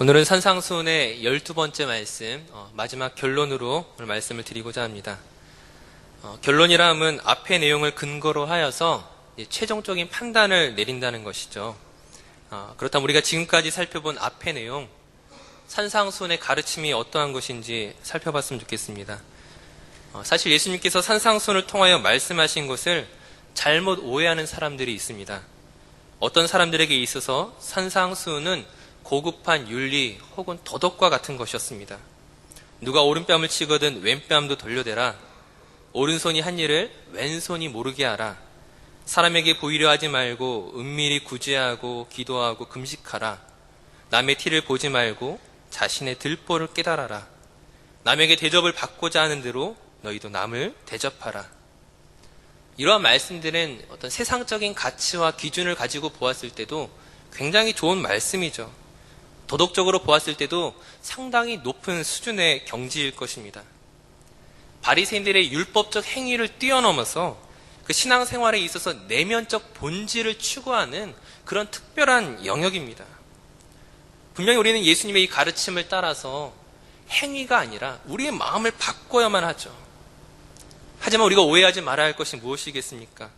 오늘은 산상수훈의 12번째 말씀, 마지막 결론으로 오늘 말씀을 드리고자 합니다. 결론이라 함은 앞의 내용을 근거로 하여서 최종적인 판단을 내린다는 것이죠. 그렇다면 우리가 지금까지 살펴본 앞의 내용, 산상수훈의 가르침이 어떠한 것인지 살펴봤으면 좋겠습니다. 사실 예수님께서 산상수훈을 통하여 말씀하신 것을 잘못 오해하는 사람들이 있습니다. 어떤 사람들에게 있어서 산상수훈은 고급한 윤리 혹은 도덕과 같은 것이었습니다. 누가 오른뺨을 치거든 왼뺨도 돌려대라. 오른손이 한 일을 왼손이 모르게 하라. 사람에게 보이려 하지 말고 은밀히 구제하고 기도하고 금식하라. 남의 티를 보지 말고 자신의 들보를 깨달아라. 남에게 대접을 받고자 하는 대로 너희도 남을 대접하라. 이러한 말씀들은 어떤 세상적인 가치와 기준을 가지고 보았을 때도 굉장히 좋은 말씀이죠. 도덕적으로 보았을 때도 상당히 높은 수준의 경지일 것입니다. 바리새인들의 율법적 행위를 뛰어넘어서 그 신앙생활에 있어서 내면적 본질을 추구하는 그런 특별한 영역입니다. 분명히 우리는 예수님의 이 가르침을 따라서 행위가 아니라 우리의 마음을 바꿔야만 하죠. 하지만 우리가 오해하지 말아야 할 것이 무엇이겠습니까?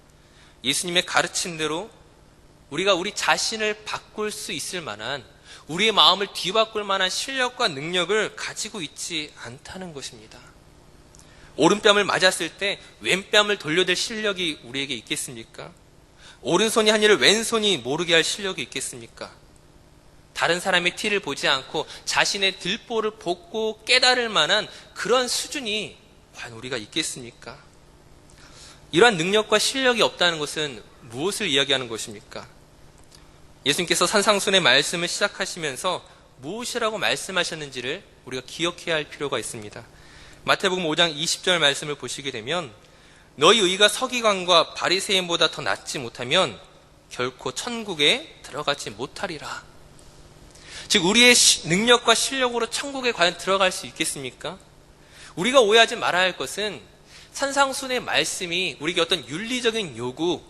예수님의 가르침대로 우리가 우리 자신을 바꿀 수 있을 만한, 우리의 마음을 뒤바꿀 만한 실력과 능력을 가지고 있지 않다는 것입니다. 오른뺨을 맞았을 때 왼뺨을 돌려댈 실력이 우리에게 있겠습니까? 오른손이 한 일을 왼손이 모르게 할 실력이 있겠습니까? 다른 사람의 티를 보지 않고 자신의 들보를 보고 깨달을 만한 그런 수준이 과연 우리가 있겠습니까? 이러한 능력과 실력이 없다는 것은 무엇을 이야기하는 것입니까? 예수님께서 산상수훈의 말씀을 시작하시면서 무엇이라고 말씀하셨는지를 우리가 기억해야 할 필요가 있습니다. 마태복음 5장 20절 말씀을 보시게 되면 너희 의가 서기관과 바리새인보다 더 낫지 못하면 결코 천국에 들어가지 못하리라. 즉 우리의 능력과 실력으로 천국에 과연 들어갈 수 있겠습니까? 우리가 오해하지 말아야 할 것은 산상수훈의 말씀이 우리에게 어떤 윤리적인 요구,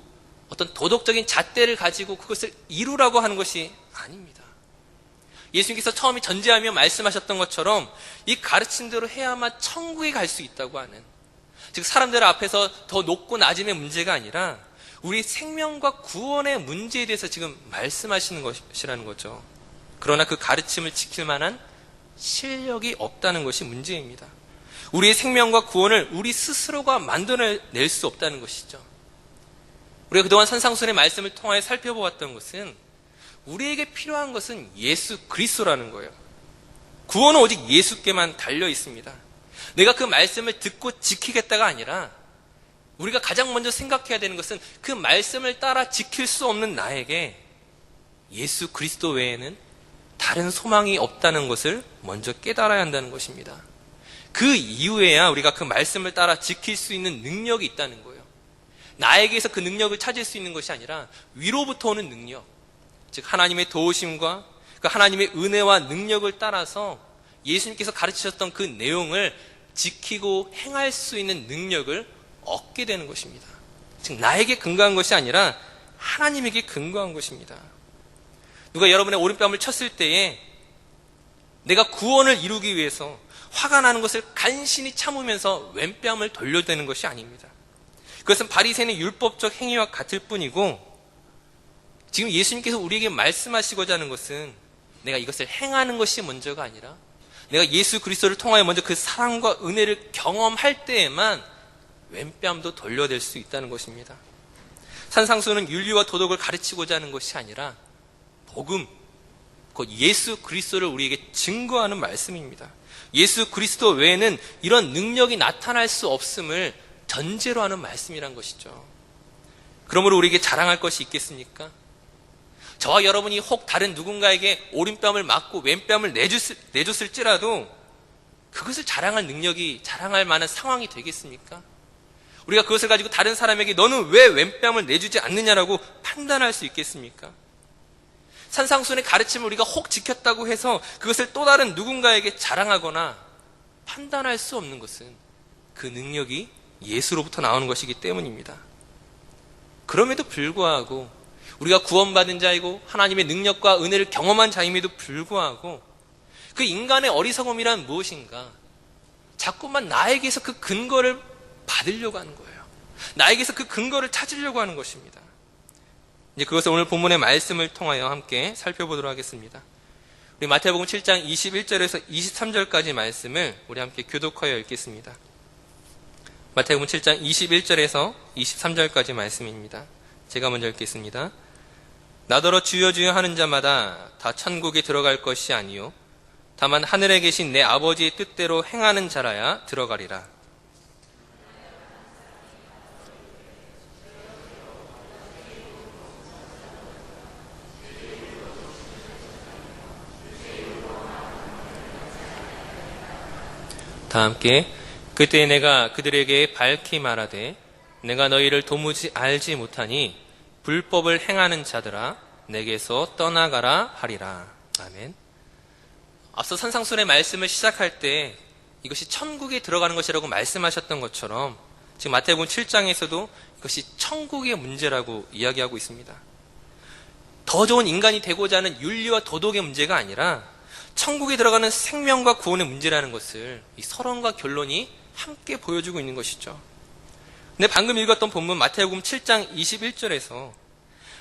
어떤 도덕적인 잣대를 가지고 그것을 이루라고 하는 것이 아닙니다. 예수님께서 처음에 전제하며 말씀하셨던 것처럼 이 가르침대로 해야만 천국에 갈 수 있다고 하는, 즉 사람들 앞에서 더 높고 낮음의 문제가 아니라 우리 생명과 구원의 문제에 대해서 지금 말씀하시는 것이라는 거죠. 그러나 그 가르침을 지킬 만한 실력이 없다는 것이 문제입니다. 우리의 생명과 구원을 우리 스스로가 만들어낼 수 없다는 것이죠. 우리가 그동안 산상수훈의 말씀을 통하여 살펴보았던 것은 우리에게 필요한 것은 예수 그리스도라는 거예요. 구원은 오직 예수께만 달려 있습니다. 내가 그 말씀을 듣고 지키겠다가 아니라 우리가 가장 먼저 생각해야 되는 것은 그 말씀을 따라 지킬 수 없는 나에게 예수 그리스도 외에는 다른 소망이 없다는 것을 먼저 깨달아야 한다는 것입니다. 그 이후에야 우리가 그 말씀을 따라 지킬 수 있는 능력이 있다는 거예요. 나에게서 그 능력을 찾을 수 있는 것이 아니라 위로부터 오는 능력, 즉 하나님의 도우심과 그 하나님의 은혜와 능력을 따라서 예수님께서 가르치셨던 그 내용을 지키고 행할 수 있는 능력을 얻게 되는 것입니다. 즉 나에게 근거한 것이 아니라 하나님에게 근거한 것입니다. 누가 여러분의 오른뺨을 쳤을 때에 내가 구원을 이루기 위해서 화가 나는 것을 간신히 참으면서 왼뺨을 돌려대는 것이 아닙니다. 그것은 바리새인의 율법적 행위와 같을 뿐이고, 지금 예수님께서 우리에게 말씀하시고자 하는 것은 내가 이것을 행하는 것이 먼저가 아니라 내가 예수 그리스도를 통하여 먼저 그 사랑과 은혜를 경험할 때에만 왼뺨도 돌려댈 수 있다는 것입니다. 산상수훈은 윤리와 도덕을 가르치고자 하는 것이 아니라 복음, 곧 예수 그리스도를 우리에게 증거하는 말씀입니다. 예수 그리스도 외에는 이런 능력이 나타날 수 없음을 전제로 하는 말씀이란 것이죠. 그러므로 우리에게 자랑할 것이 있겠습니까? 저와 여러분이 혹 다른 누군가에게 오른뺨을 맞고 왼뺨을 내줬을지라도 그것을 자랑할 능력이, 자랑할 만한 상황이 되겠습니까? 우리가 그것을 가지고 다른 사람에게 너는 왜 왼뺨을 내주지 않느냐라고 판단할 수 있겠습니까? 산상수훈의 가르침을 우리가 혹 지켰다고 해서 그것을 또 다른 누군가에게 자랑하거나 판단할 수 없는 것은 그 능력이 예수로부터 나오는 것이기 때문입니다. 그럼에도 불구하고 우리가 구원받은 자이고 하나님의 능력과 은혜를 경험한 자임에도 불구하고 그 인간의 어리석음이란 무엇인가? 자꾸만 나에게서 그 근거를 받으려고 하는 거예요. 나에게서 그 근거를 찾으려고 하는 것입니다. 이제 그것을 오늘 본문의 말씀을 통하여 함께 살펴보도록 하겠습니다. 우리 마태복음 7장 21절에서 23절까지 말씀을 우리 함께 교독하여 읽겠습니다. 마태복음 7장 21절에서 23절까지 말씀입니다. 제가 먼저 읽겠습니다. 나더러 주여 주여 하는 자마다 다 천국에 들어갈 것이 아니요 다만 하늘에 계신 내 아버지의 뜻대로 행하는 자라야 들어가리라. 다 함께 그때 내가 그들에게 밝히 말하되 내가 너희를 도무지 알지 못하니 불법을 행하는 자들아 내게서 떠나가라 하리라. 아멘. 앞서 산상순의 말씀을 시작할 때 이것이 천국에 들어가는 것이라고 말씀하셨던 것처럼 지금 마태복음 7장에서도 이것이 천국의 문제라고 이야기하고 있습니다. 더 좋은 인간이 되고자 하는 윤리와 도덕의 문제가 아니라 천국에 들어가는 생명과 구원의 문제라는 것을 이 서론과 결론이 함께 보여주고 있는 것이죠. 근데 방금 읽었던 본문 마태복음 7장 21절에서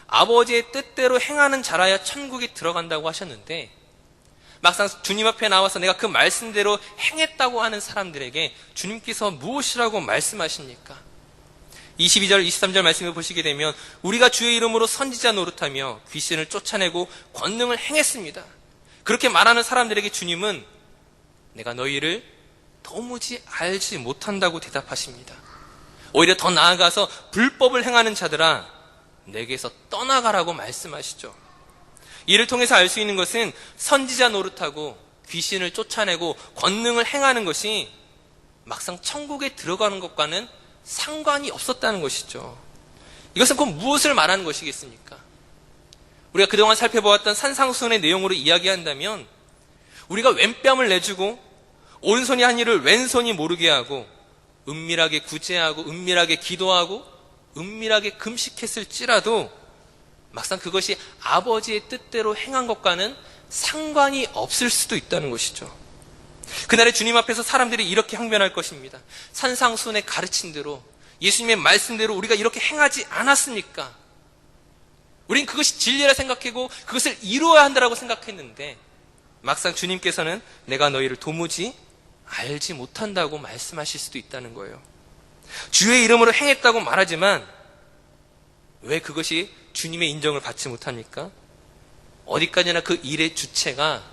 아버지의 뜻대로 행하는 자라야 천국에 들어간다고 하셨는데 막상 주님 앞에 나와서 내가 그 말씀대로 행했다고 하는 사람들에게 주님께서 무엇이라고 말씀하십니까? 22절, 23절 말씀을 보시게 되면 우리가 주의 이름으로 선지자 노릇하며 귀신을 쫓아내고 권능을 행했습니다. 그렇게 말하는 사람들에게 주님은 내가 너희를 도무지 알지 못한다고 대답하십니다. 오히려 더 나아가서 불법을 행하는 자들아 내게서 떠나가라고 말씀하시죠. 이를 통해서 알 수 있는 것은 선지자 노릇하고 귀신을 쫓아내고 권능을 행하는 것이 막상 천국에 들어가는 것과는 상관이 없었다는 것이죠. 이것은 곧 무엇을 말하는 것이겠습니까? 우리가 그동안 살펴보았던 산상수훈의 내용으로 이야기한다면 우리가 왼뺨을 내주고 오른손이 한 일을 왼손이 모르게 하고 은밀하게 구제하고 은밀하게 기도하고 은밀하게 금식했을지라도 막상 그것이 아버지의 뜻대로 행한 것과는 상관이 없을 수도 있다는 것이죠. 그날의 주님 앞에서 사람들이 이렇게 항변할 것입니다. 산상수훈의 가르친 대로 예수님의 말씀대로 우리가 이렇게 행하지 않았습니까? 우린 그것이 진리라 생각하고 그것을 이루어야 한다고 생각했는데 막상 주님께서는 내가 너희를 도무지 알지 못한다고 말씀하실 수도 있다는 거예요. 주의 이름으로 행했다고 말하지만 왜 그것이 주님의 인정을 받지 못합니까? 어디까지나 그 일의 주체가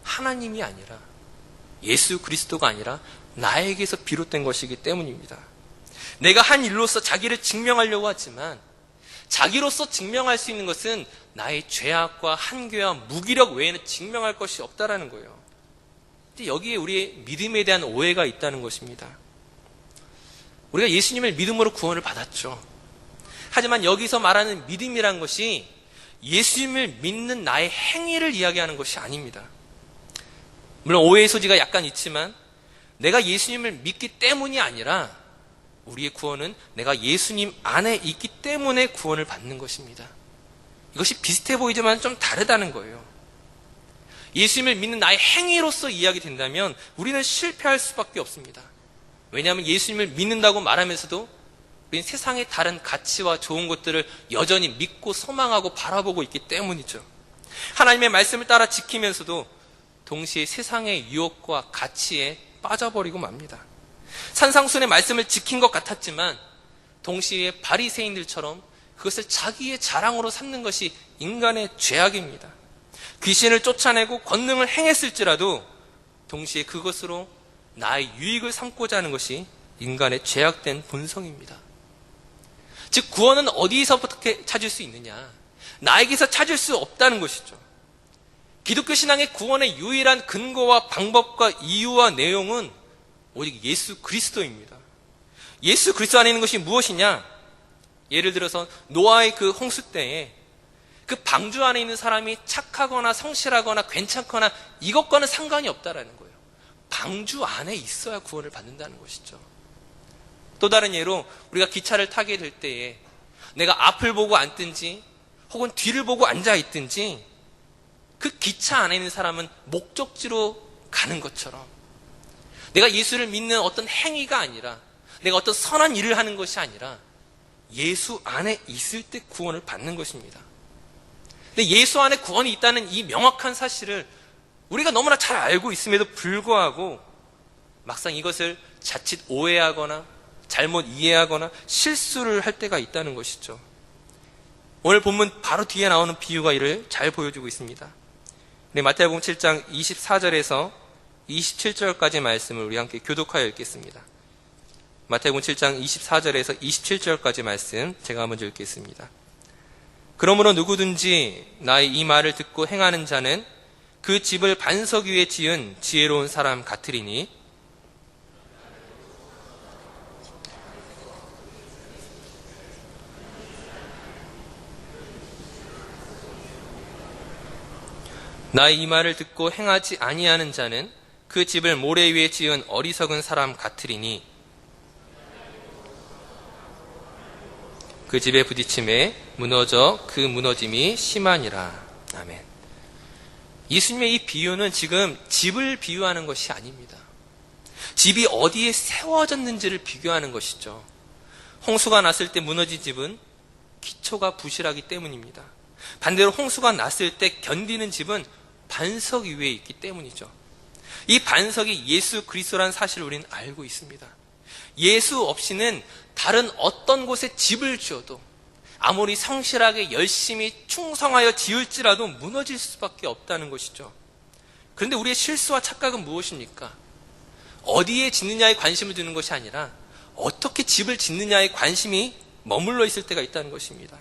하나님이 아니라 예수 그리스도가 아니라 나에게서 비롯된 것이기 때문입니다. 내가 한 일로서 자기를 증명하려고 하지만 자기로서 증명할 수 있는 것은 나의 죄악과 한계와 무기력 외에는 증명할 것이 없다라는 거예요. 근데 여기에 우리의 믿음에 대한 오해가 있다는 것입니다. 우리가 예수님을 믿음으로 구원을 받았죠. 하지만 여기서 말하는 믿음이란 것이 예수님을 믿는 나의 행위를 이야기하는 것이 아닙니다. 물론 오해의 소지가 약간 있지만 내가 예수님을 믿기 때문이 아니라 우리의 구원은 내가 예수님 안에 있기 때문에 구원을 받는 것입니다. 이것이 비슷해 보이지만 좀 다르다는 거예요. 예수님을 믿는 나의 행위로서 이야기된다면 우리는 실패할 수밖에 없습니다. 왜냐하면 예수님을 믿는다고 말하면서도 우리는 세상의 다른 가치와 좋은 것들을 여전히 믿고 소망하고 바라보고 있기 때문이죠. 하나님의 말씀을 따라 지키면서도 동시에 세상의 유혹과 가치에 빠져버리고 맙니다. 산상수훈의 말씀을 지킨 것 같았지만 동시에 바리새인들처럼 그것을 자기의 자랑으로 삼는 것이 인간의 죄악입니다. 귀신을 쫓아내고 권능을 행했을지라도 동시에 그것으로 나의 유익을 삼고자 하는 것이 인간의 죄악된 본성입니다. 즉 구원은 어디서부터 찾을 수 있느냐? 나에게서 찾을 수 없다는 것이죠. 기독교 신앙의 구원의 유일한 근거와 방법과 이유와 내용은 오직 예수 그리스도입니다. 예수 그리스도 안에 있는 것이 무엇이냐? 예를 들어서 노아의 그 홍수 때에 그 방주 안에 있는 사람이 착하거나 성실하거나 괜찮거나 이것과는 상관이 없다라는 거예요. 방주 안에 있어야 구원을 받는다는 것이죠. 또 다른 예로 우리가 기차를 타게 될 때에 내가 앞을 보고 앉든지 혹은 뒤를 보고 앉아 있든지 그 기차 안에 있는 사람은 목적지로 가는 것처럼 내가 예수를 믿는 어떤 행위가 아니라 내가 어떤 선한 일을 하는 것이 아니라 예수 안에 있을 때 구원을 받는 것입니다. 근데 예수 안에 구원이 있다는 이 명확한 사실을 우리가 너무나 잘 알고 있음에도 불구하고 막상 이것을 자칫 오해하거나 잘못 이해하거나 실수를 할 때가 있다는 것이죠. 오늘 본문 바로 뒤에 나오는 비유가 이를 잘 보여주고 있습니다. 네, 마태복음 7장 24절에서 27절까지 말씀을 우리 함께 교독하여 읽겠습니다. 마태복음 7장 24절에서 27절까지 말씀 제가 먼저 읽겠습니다. 그러므로 누구든지 나의 이 말을 듣고 행하는 자는 그 집을 반석 위에 지은 지혜로운 사람 같으리니 나의 이 말을 듣고 행하지 아니하는 자는 그 집을 모래 위에 지은 어리석은 사람 같으리니 그 집에 부딪힘에 무너져 그 무너짐이 심하니라. 아멘. 예수님의 이 비유는 지금 집을 비유하는 것이 아닙니다. 집이 어디에 세워졌는지를 비교하는 것이죠. 홍수가 났을 때 무너진 집은 기초가 부실하기 때문입니다. 반대로 홍수가 났을 때 견디는 집은 반석 위에 있기 때문이죠. 이 반석이 예수 그리스도라는 사실을 우리는 알고 있습니다. 예수 없이는 다른 어떤 곳에 집을 지어도 아무리 성실하게 열심히 충성하여 지을지라도 무너질 수밖에 없다는 것이죠. 그런데 우리의 실수와 착각은 무엇입니까? 어디에 짓느냐에 관심을 두는 것이 아니라 어떻게 집을 짓느냐에 관심이 머물러 있을 때가 있다는 것입니다.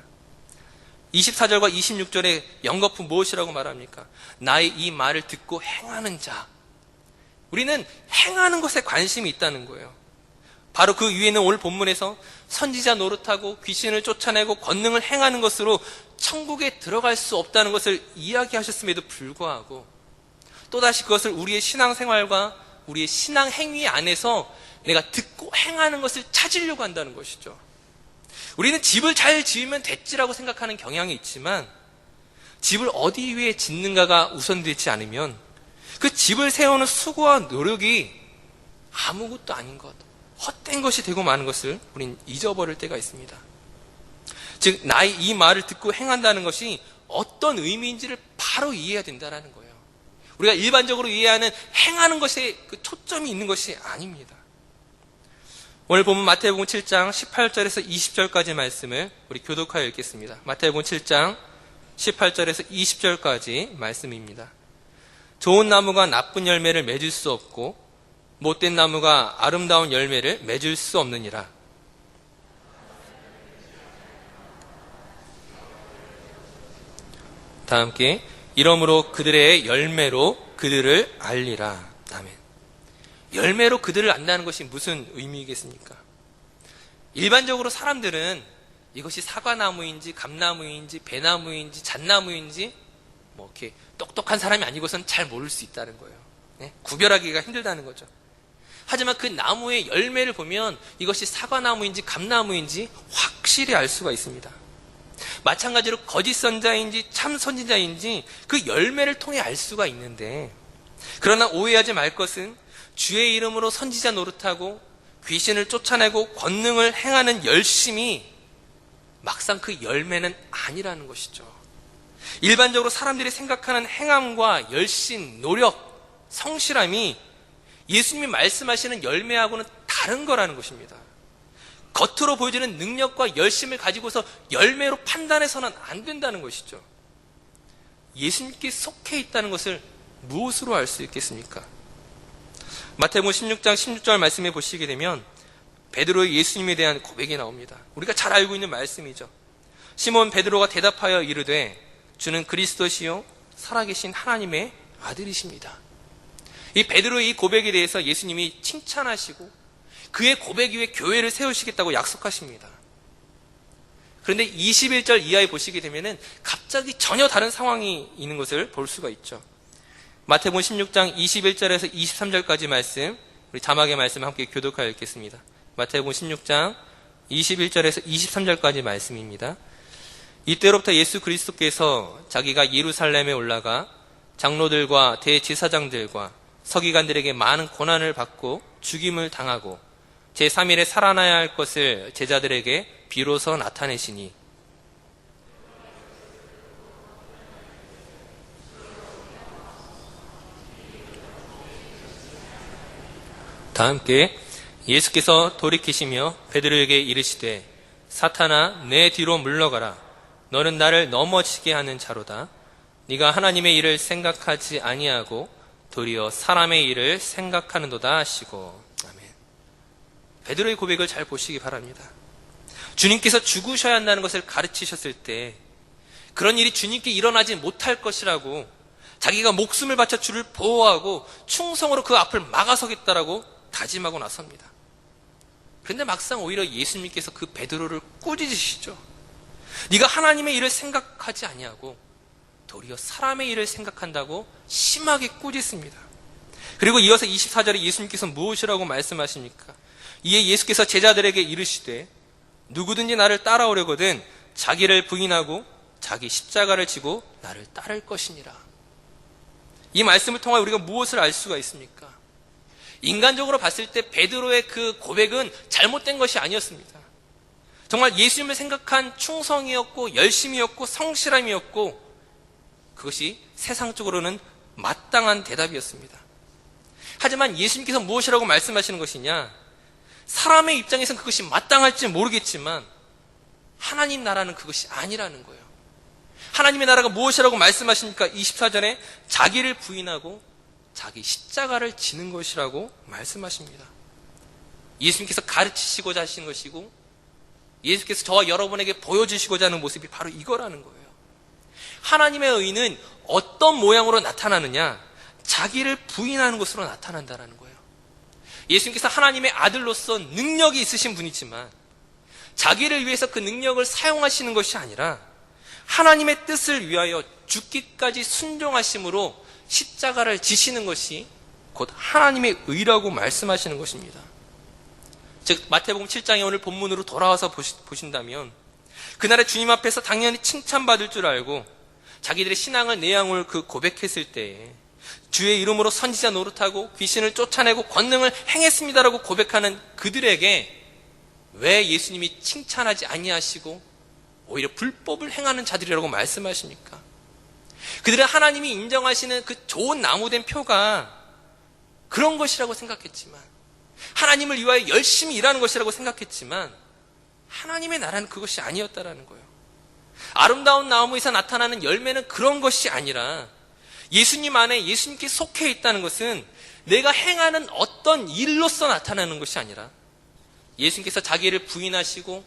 24절과 26절의 연거푸 무엇이라고 말합니까? 나의 이 말을 듣고 행하는 자. 우리는 행하는 것에 관심이 있다는 거예요. 바로 그 위에는 오늘 본문에서 선지자 노릇하고 귀신을 쫓아내고 권능을 행하는 것으로 천국에 들어갈 수 없다는 것을 이야기하셨음에도 불구하고 또다시 그것을 우리의 신앙생활과 우리의 신앙 행위 안에서 내가 듣고 행하는 것을 찾으려고 한다는 것이죠. 우리는 집을 잘 지으면 됐지라고 생각하는 경향이 있지만 집을 어디 위에 짓는가가 우선되지 않으면 그 집을 세우는 수고와 노력이 아무것도 아닌 것, 헛된 것이 되고 마는 것을 우린 잊어버릴 때가 있습니다. 즉 나의 이 말을 듣고 행한다는 것이 어떤 의미인지를 바로 이해해야 된다는 거예요. 우리가 일반적으로 이해하는 행하는 것에 그 초점이 있는 것이 아닙니다. 오늘 보면 마태복음 7장 18절에서 20절까지 말씀을 우리 교독하여 읽겠습니다. 마태복음 7장 18절에서 20절까지 말씀입니다. 좋은 나무가 나쁜 열매를 맺을 수 없고 못된 나무가 아름다운 열매를 맺을 수 없느니라. 다 함께 이러므로 그들의 열매로 그들을 알리라. 아멘. 열매로 그들을 안다는 것이 무슨 의미이겠습니까? 일반적으로 사람들은 이것이 사과나무인지 감나무인지 배나무인지 잣나무인지 뭐 이렇게 똑똑한 사람이 아니고선 잘 모를 수 있다는 거예요. 네? 구별하기가 힘들다는 거죠. 하지만 그 나무의 열매를 보면 이것이 사과나무인지 감나무인지 확실히 알 수가 있습니다. 마찬가지로 거짓 선자인지 참 선지자인지 그 열매를 통해 알 수가 있는데, 그러나 오해하지 말 것은 주의 이름으로 선지자 노릇하고 귀신을 쫓아내고 권능을 행하는 열심이 막상 그 열매는 아니라는 것이죠. 일반적으로 사람들이 생각하는 행함과 열심, 노력, 성실함이 예수님이 말씀하시는 열매하고는 다른 거라는 것입니다. 겉으로 보여지는 능력과 열심을 가지고서 열매로 판단해서는 안 된다는 것이죠. 예수님께 속해 있다는 것을 무엇으로 알 수 있겠습니까? 마태복음 16장 16절 말씀에 보시게 되면 베드로의 예수님에 대한 고백이 나옵니다. 우리가 잘 알고 있는 말씀이죠. 시몬 베드로가 대답하여 이르되 주는 그리스도시요 살아계신 하나님의 아들이십니다. 이 베드로의 이 고백에 대해서 예수님이 칭찬하시고 그의 고백 위에 교회를 세우시겠다고 약속하십니다. 그런데 21절 이하에 보시게 되면 갑자기 전혀 다른 상황이 있는 것을 볼 수가 있죠. 마태복음 16장 21절에서 23절까지 말씀, 우리 자막의 말씀 함께 교독하여 읽겠습니다. 마태복음 16장 21절에서 23절까지 말씀입니다. 이때로부터 예수 그리스도께서 자기가 예루살렘에 올라가 장로들과 대제사장들과 서기관들에게 많은 고난을 받고 죽임을 당하고 제3일에 살아나야 할 것을 제자들에게 비로소 나타내시니 다 함께 예수께서 돌이키시며 베드로에게 이르시되 사탄아 내 뒤로 물러가라 너는 나를 넘어지게 하는 자로다 네가 하나님의 일을 생각하지 아니하고 도리어 사람의 일을 생각하는도다 하시고 아멘. 베드로의 고백을 잘 보시기 바랍니다. 주님께서 죽으셔야 한다는 것을 가르치셨을 때 그런 일이 주님께 일어나지 못할 것이라고 자기가 목숨을 바쳐 주를 보호하고 충성으로 그 앞을 막아서겠다라고 다짐하고 나섭니다. 그런데 막상 오히려 예수님께서 그 베드로를 꾸짖으시죠. 네가 하나님의 일을 생각하지 아니하고 도리어 사람의 일을 생각한다고 심하게 꾸짖습니다. 그리고 이어서 24절에 예수님께서 무엇이라고 말씀하십니까? 이에 예수께서 제자들에게 이르시되 누구든지 나를 따라오려거든 자기를 부인하고 자기 십자가를 지고 나를 따를 것이니라. 이 말씀을 통하여 우리가 무엇을 알 수가 있습니까? 인간적으로 봤을 때 베드로의 그 고백은 잘못된 것이 아니었습니다. 정말 예수님을 생각한 충성이었고 열심이었고 성실함이었고 그것이 세상적으로는 마땅한 대답이었습니다. 하지만 예수님께서 무엇이라고 말씀하시는 것이냐? 사람의 입장에서는 그것이 마땅할지 모르겠지만 하나님 나라는 그것이 아니라는 거예요. 하나님의 나라가 무엇이라고 말씀하십니까? 24절에 자기를 부인하고 자기 십자가를 지는 것이라고 말씀하십니다. 예수님께서 가르치시고자 하시는 것이고 예수께서 저와 여러분에게 보여주시고자 하는 모습이 바로 이거라는 거예요. 하나님의 의는 어떤 모양으로 나타나느냐? 자기를 부인하는 것으로 나타난다는 거예요. 예수님께서 하나님의 아들로서 능력이 있으신 분이지만 자기를 위해서 그 능력을 사용하시는 것이 아니라 하나님의 뜻을 위하여 죽기까지 순종하심으로 십자가를 지시는 것이 곧 하나님의 의라고 말씀하시는 것입니다. 즉 마태복음 7장에 오늘 본문으로 돌아와서 보신다면 그날의 주님 앞에서 당연히 칭찬받을 줄 알고 자기들의 신앙을 내양을 그 고백했을 때에 주의 이름으로 선지자 노릇하고 귀신을 쫓아내고 권능을 행했습니다라고 고백하는 그들에게 왜 예수님이 칭찬하지 아니하시고 오히려 불법을 행하는 자들이라고 말씀하십니까? 그들은 하나님이 인정하시는 그 좋은 나무된 표가 그런 것이라고 생각했지만 하나님을 위하여 열심히 일하는 것이라고 생각했지만 하나님의 나라는 그것이 아니었다라는 거예요. 아름다운 나무에서 나타나는 열매는 그런 것이 아니라 예수님 안에 예수님께 속해 있다는 것은 내가 행하는 어떤 일로서 나타나는 것이 아니라 예수님께서 자기를 부인하시고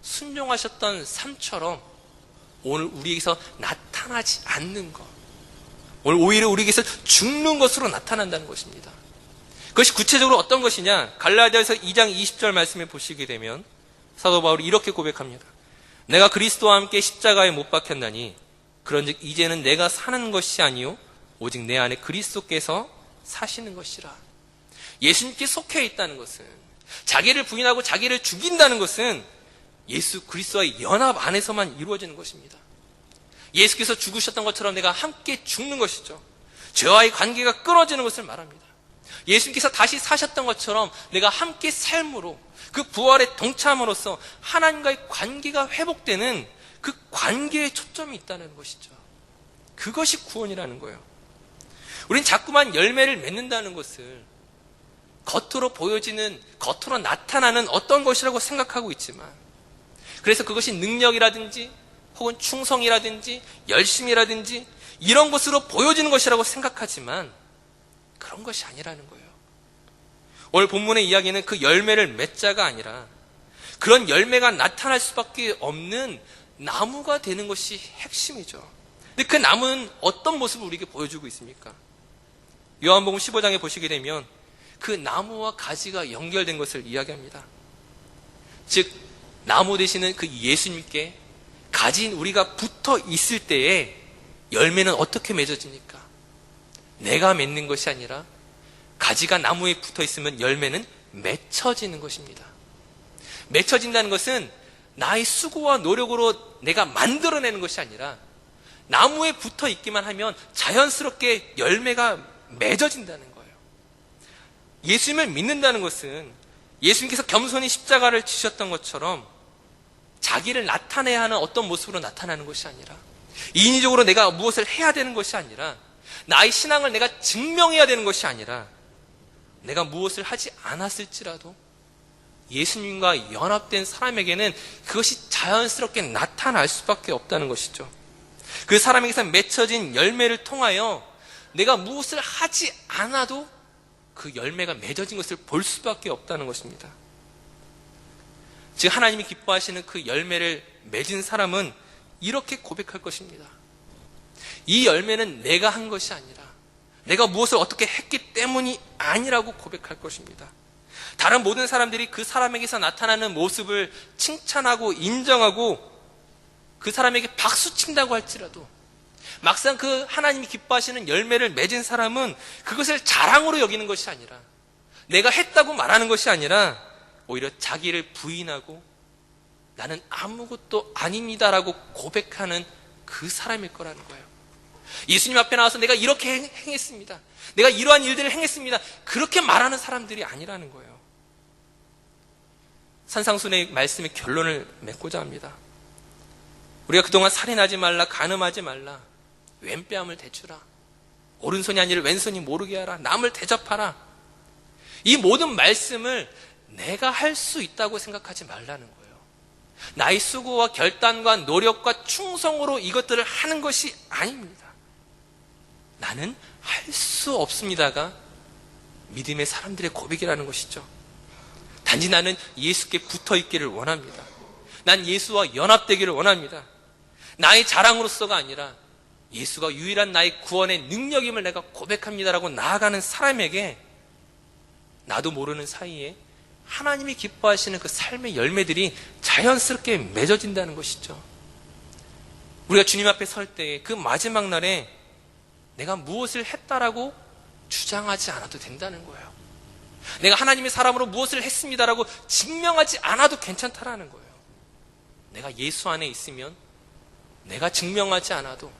순종하셨던 삶처럼 오늘 우리에게서 나타나지 않는 것, 오늘 오히려 우리에게서 죽는 것으로 나타난다는 것입니다. 그것이 구체적으로 어떤 것이냐? 갈라디아서 2장 20절 말씀에 보시게 되면 사도 바울이 이렇게 고백합니다. 내가 그리스도와 함께 십자가에 못 박혔나니 그런즉 이제는 내가 사는 것이 아니요 오직 내 안에 그리스도께서 사시는 것이라. 예수님께 속해 있다는 것은, 자기를 부인하고 자기를 죽인다는 것은 예수 그리스도와의 연합 안에서만 이루어지는 것입니다. 예수께서 죽으셨던 것처럼 내가 함께 죽는 것이죠. 죄와의 관계가 끊어지는 것을 말합니다. 예수님께서 다시 사셨던 것처럼 내가 함께 삶으로 그 부활에 동참으로써 하나님과의 관계가 회복되는 그 관계에 초점이 있다는 것이죠. 그것이 구원이라는 거예요. 우린 자꾸만 열매를 맺는다는 것을 겉으로 보여지는, 겉으로 나타나는 어떤 것이라고 생각하고 있지만, 그래서 그것이 능력이라든지 혹은 충성이라든지 열심이라든지 이런 것으로 보여지는 것이라고 생각하지만 그런 것이 아니라는 거예요. 오늘 본문의 이야기는 그 열매를 맺자가 아니라 그런 열매가 나타날 수밖에 없는 나무가 되는 것이 핵심이죠. 근데 그 나무는 어떤 모습을 우리에게 보여주고 있습니까? 요한복음 15장에 보시게 되면 그 나무와 가지가 연결된 것을 이야기합니다. 즉 나무 되시는 그 예수님께 가지인 우리가 붙어 있을 때에 열매는 어떻게 맺어집니까? 내가 맺는 것이 아니라 가지가 나무에 붙어 있으면 열매는 맺혀지는 것입니다. 맺혀진다는 것은 나의 수고와 노력으로 내가 만들어내는 것이 아니라 나무에 붙어 있기만 하면 자연스럽게 열매가 맺어진다는 거예요. 예수님을 믿는다는 것은 예수님께서 겸손히 십자가를 지셨던 것처럼 자기를 나타내야 하는 어떤 모습으로 나타나는 것이 아니라, 인위적으로 내가 무엇을 해야 되는 것이 아니라, 나의 신앙을 내가 증명해야 되는 것이 아니라, 내가 무엇을 하지 않았을지라도 예수님과 연합된 사람에게는 그것이 자연스럽게 나타날 수밖에 없다는 것이죠. 그 사람에게서 맺혀진 열매를 통하여 내가 무엇을 하지 않아도 그 열매가 맺어진 것을 볼 수밖에 없다는 것입니다. 즉 하나님이 기뻐하시는 그 열매를 맺은 사람은 이렇게 고백할 것입니다. 이 열매는 내가 한 것이 아니라, 내가 무엇을 어떻게 했기 때문이 아니라고 고백할 것입니다. 다른 모든 사람들이 그 사람에게서 나타나는 모습을 칭찬하고 인정하고 그 사람에게 박수 친다고 할지라도, 막상 그 하나님이 기뻐하시는 열매를 맺은 사람은 그것을 자랑으로 여기는 것이 아니라, 내가 했다고 말하는 것이 아니라 오히려 자기를 부인하고 나는 아무것도 아닙니다라고 고백하는 그 사람일 거라는 거예요. 예수님 앞에 나와서 내가 이렇게 행했습니다, 내가 이러한 일들을 행했습니다, 그렇게 말하는 사람들이 아니라는 거예요. 산상순의 말씀의 결론을 맺고자 합니다. 우리가 그동안 살인하지 말라, 간음하지 말라, 왼뺨을 대주라, 오른손이 아니라 왼손이 모르게 하라, 남을 대접하라, 이 모든 말씀을 내가 할 수 있다고 생각하지 말라는 거예요. 나의 수고와 결단과 노력과 충성으로 이것들을 하는 것이 아닙니다. 나는 할 수 없습니다가 믿음의 사람들의 고백이라는 것이죠. 단지 나는 예수께 붙어 있기를 원합니다. 난 예수와 연합되기를 원합니다. 나의 자랑으로서가 아니라 예수가 유일한 나의 구원의 능력임을 내가 고백합니다라고 나아가는 사람에게 나도 모르는 사이에 하나님이 기뻐하시는 그 삶의 열매들이 자연스럽게 맺어진다는 것이죠. 우리가 주님 앞에 설 때 그 마지막 날에 내가 무엇을 했다라고 주장하지 않아도 된다는 거예요. 내가 하나님의 사람으로 무엇을 했습니다라고 증명하지 않아도 괜찮다라는 거예요. 내가 예수 안에 있으면 내가 증명하지 않아도,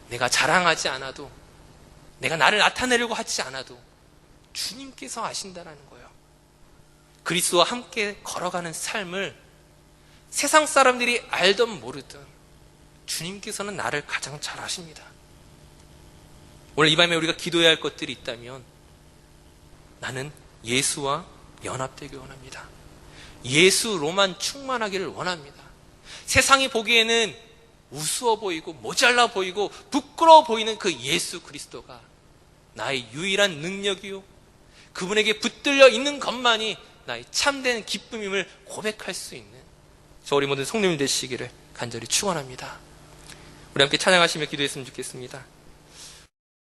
내가 자랑하지 않아도, 내가 나를 나타내려고 하지 않아도 주님께서 아신다라는 거예요. 그리스도와 함께 걸어가는 삶을 세상 사람들이 알든 모르든 주님께서는 나를 가장 잘 아십니다. 오늘 이 밤에 우리가 기도해야 할 것들이 있다면 나는 예수와 연합되길 원합니다. 예수로만 충만하기를 원합니다. 세상이 보기에는 우스워 보이고 모자라 보이고 부끄러워 보이는 그 예수 그리스도가 나의 유일한 능력이요, 그분에게 붙들려 있는 것만이 나의 참된 기쁨임을 고백할 수 있는 저 우리 모든 성도님 되시기를 간절히 축원합니다. 우리 함께 찬양하시며 기도했으면 좋겠습니다.